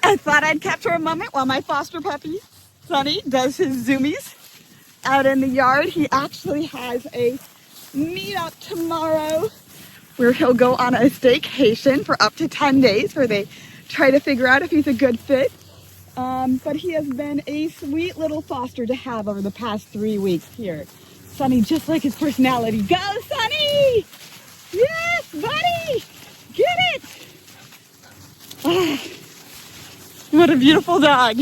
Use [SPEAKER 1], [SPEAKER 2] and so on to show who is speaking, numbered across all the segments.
[SPEAKER 1] I thought I'd capture a moment while my foster puppy, Sunny, does his zoomies out in the yard. He actually has a meetup tomorrow where he'll go on a staycation for up to 10 days where they try to figure out if he's a good fit. But he has been a sweet little foster to have over the past 3 weeks here. Sunny, just like his personality. Go, Sunny! Yes, buddy! Get it! Ah, what a beautiful dog.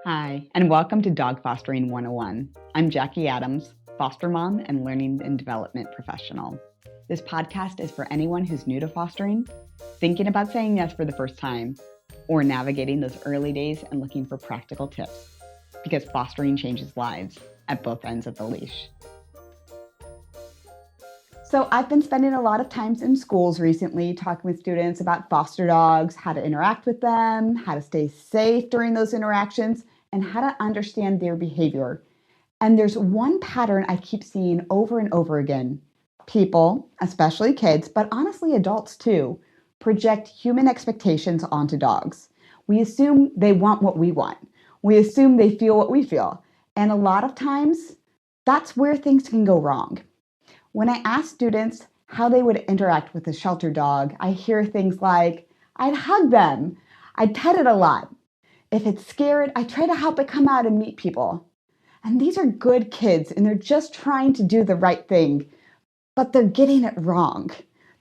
[SPEAKER 1] Hi, and welcome to Dog Fostering 101. I'm Jackie Adams, foster mom and learning and development professional. This podcast is for anyone who's new to fostering, thinking about saying yes for the first time, or navigating those early days and looking for practical tips, because fostering changes lives at both ends of the leash. So I've been spending a lot of time in schools recently talking with students about foster dogs, how to interact with them, how to stay safe during those interactions, and how to understand their behavior. And there's one pattern I keep seeing over and over again. People, especially kids, but honestly adults too, project human expectations onto dogs. We assume they want what we want. We assume they feel what we feel. And a lot of times, that's where things can go wrong. When I ask students how they would interact with a shelter dog, I hear things like, I'd hug them, I'd pet it a lot. If it's scared, I try to help it come out and meet people. And these are good kids and they're just trying to do the right thing, but they're getting it wrong.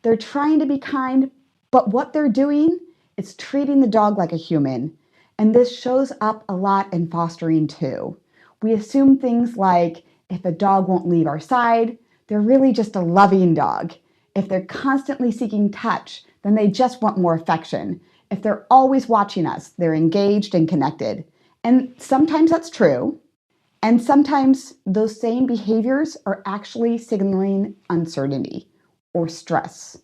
[SPEAKER 1] They're trying to be kind, but what they're doing is treating the dog like a human. And this shows up a lot in fostering too. We assume things like, if a dog won't leave our side, they're really just a loving dog. If they're constantly seeking touch, then they just want more affection. If they're always watching us, they're engaged and connected. And sometimes that's true. And sometimes those same behaviors are actually signaling uncertainty or stress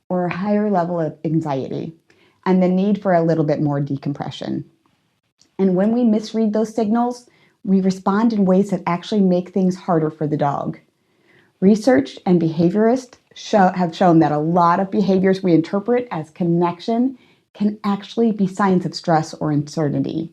[SPEAKER 1] or a higher level of anxiety and the need for a little bit more decompression. And when we misread those signals, we respond in ways that actually make things harder for the dog. Research and behaviorists have shown that a lot of behaviors we interpret as connection can actually be signs of stress or uncertainty.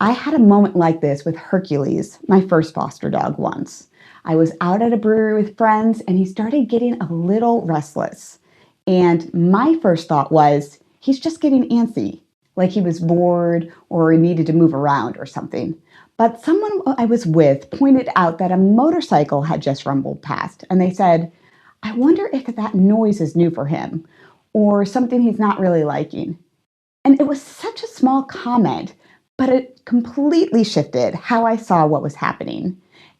[SPEAKER 1] I had a moment like this with Hercules, my first foster dog, once. I was out at a brewery with friends and he started getting a little restless. And my first thought was, he's just getting antsy, like he was bored or needed to move around or something. But someone I was with pointed out that a motorcycle had just rumbled past, and they said, I wonder if that noise is new for him or something he's not really liking. And it was such a small comment, but it completely shifted how I saw what was happening.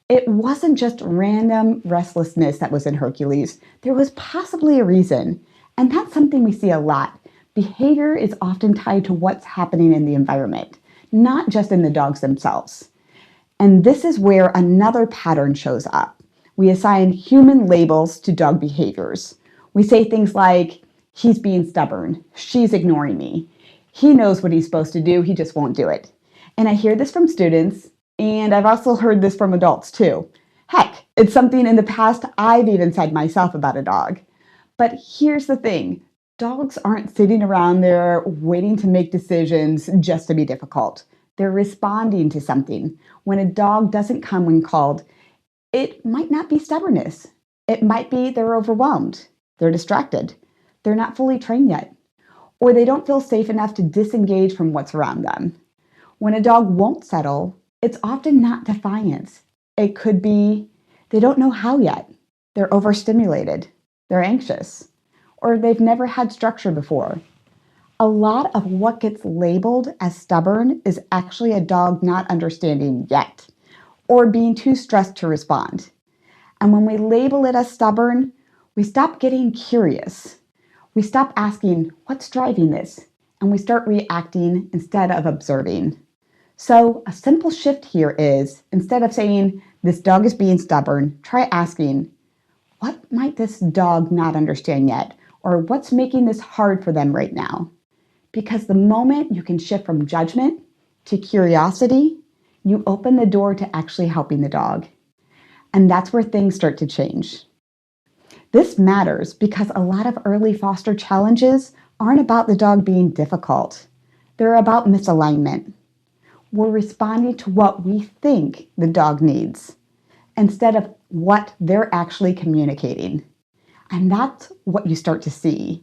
[SPEAKER 1] It wasn't just random restlessness that was in Hercules. There was possibly a reason, and that's something we see a lot. Behavior is often tied to what's happening in the environment, not just in the dogs themselves. And this is where another pattern shows up. We assign human labels to dog behaviors. We say things like, he's being stubborn, she's ignoring me, he knows what he's supposed to do, he just won't do it. And I hear this from students, and I've also heard this from adults too. Heck, it's something in the past I've even said myself about a dog. But here's the thing. Dogs aren't sitting around there waiting to make decisions just to be difficult. They're responding to something. When a dog doesn't come when called, it might not be stubbornness. It might be they're overwhelmed. They're distracted. They're not fully trained yet. Or they don't feel safe enough to disengage from what's around them. When a dog won't settle, it's often not defiance. It could be they don't know how yet. They're overstimulated. They're anxious. Or they've never had structure before. A lot of what gets labeled as stubborn is actually a dog not understanding yet, or being too stressed to respond. And when we label it as stubborn, we stop getting curious. We stop asking, what's driving this? And we start reacting instead of observing. So a simple shift here is, instead of saying, this dog is being stubborn, try asking, what might this dog not understand yet? Or what's making this hard for them right now? Because the moment you can shift from judgment to curiosity, you open the door to actually helping the dog. And that's where things start to change. This matters because a lot of early foster challenges aren't about the dog being difficult. They're about misalignment. We're responding to what we think the dog needs instead of what they're actually communicating. And that's what you start to see.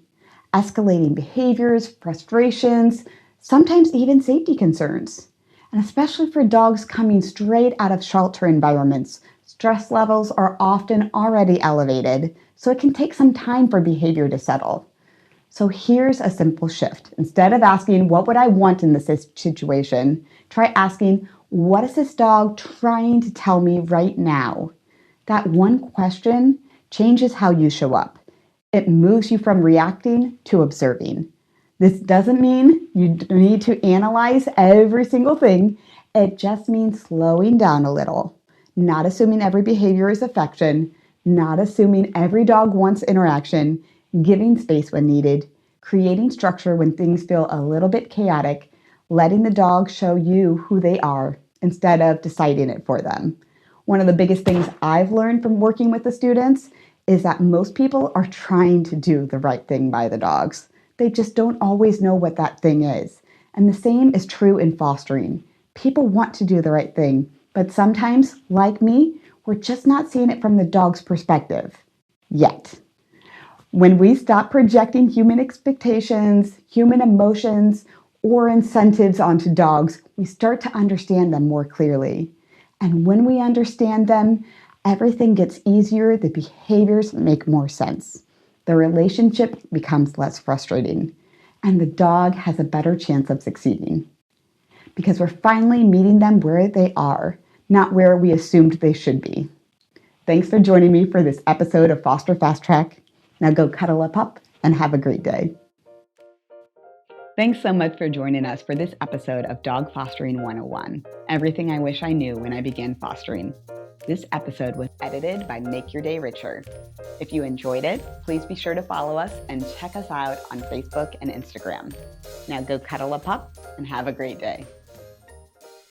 [SPEAKER 1] Escalating behaviors, frustrations, sometimes even safety concerns. And especially for dogs coming straight out of shelter environments, stress levels are often already elevated, so it can take some time for behavior to settle. So here's a simple shift. Instead of asking, what would I want in this situation? Try asking, what is this dog trying to tell me right now? That one question changes how you show up. It moves you from reacting to observing. This doesn't mean you need to analyze every single thing. It just means slowing down a little, not assuming every behavior is affection, not assuming every dog wants interaction, giving space when needed, creating structure when things feel a little bit chaotic, letting the dog show you who they are instead of deciding it for them. One of the biggest things I've learned from working with the students is that most people are trying to do the right thing by the dogs. They just don't always know what that thing is. And the same is true in fostering. People want to do the right thing, but sometimes, like me, we're just not seeing it from the dog's perspective yet. When we stop projecting human expectations, human emotions, or incentives onto dogs, we start to understand them more clearly. And when we understand them, everything gets easier, the behaviors make more sense. The relationship becomes less frustrating, and the dog has a better chance of succeeding. Because we're finally meeting them where they are, not where we assumed they should be. Thanks for joining me for this episode of Foster Fast Track. Now go cuddle a pup and have a great day. Thanks so much for joining us for this episode of Dog Fostering 101, everything I wish I knew when I began fostering. This episode was edited by Make Your Day Richer. If you enjoyed it, please be sure to follow us and check us out on Facebook and Instagram. Now go cuddle a pup and have a great day.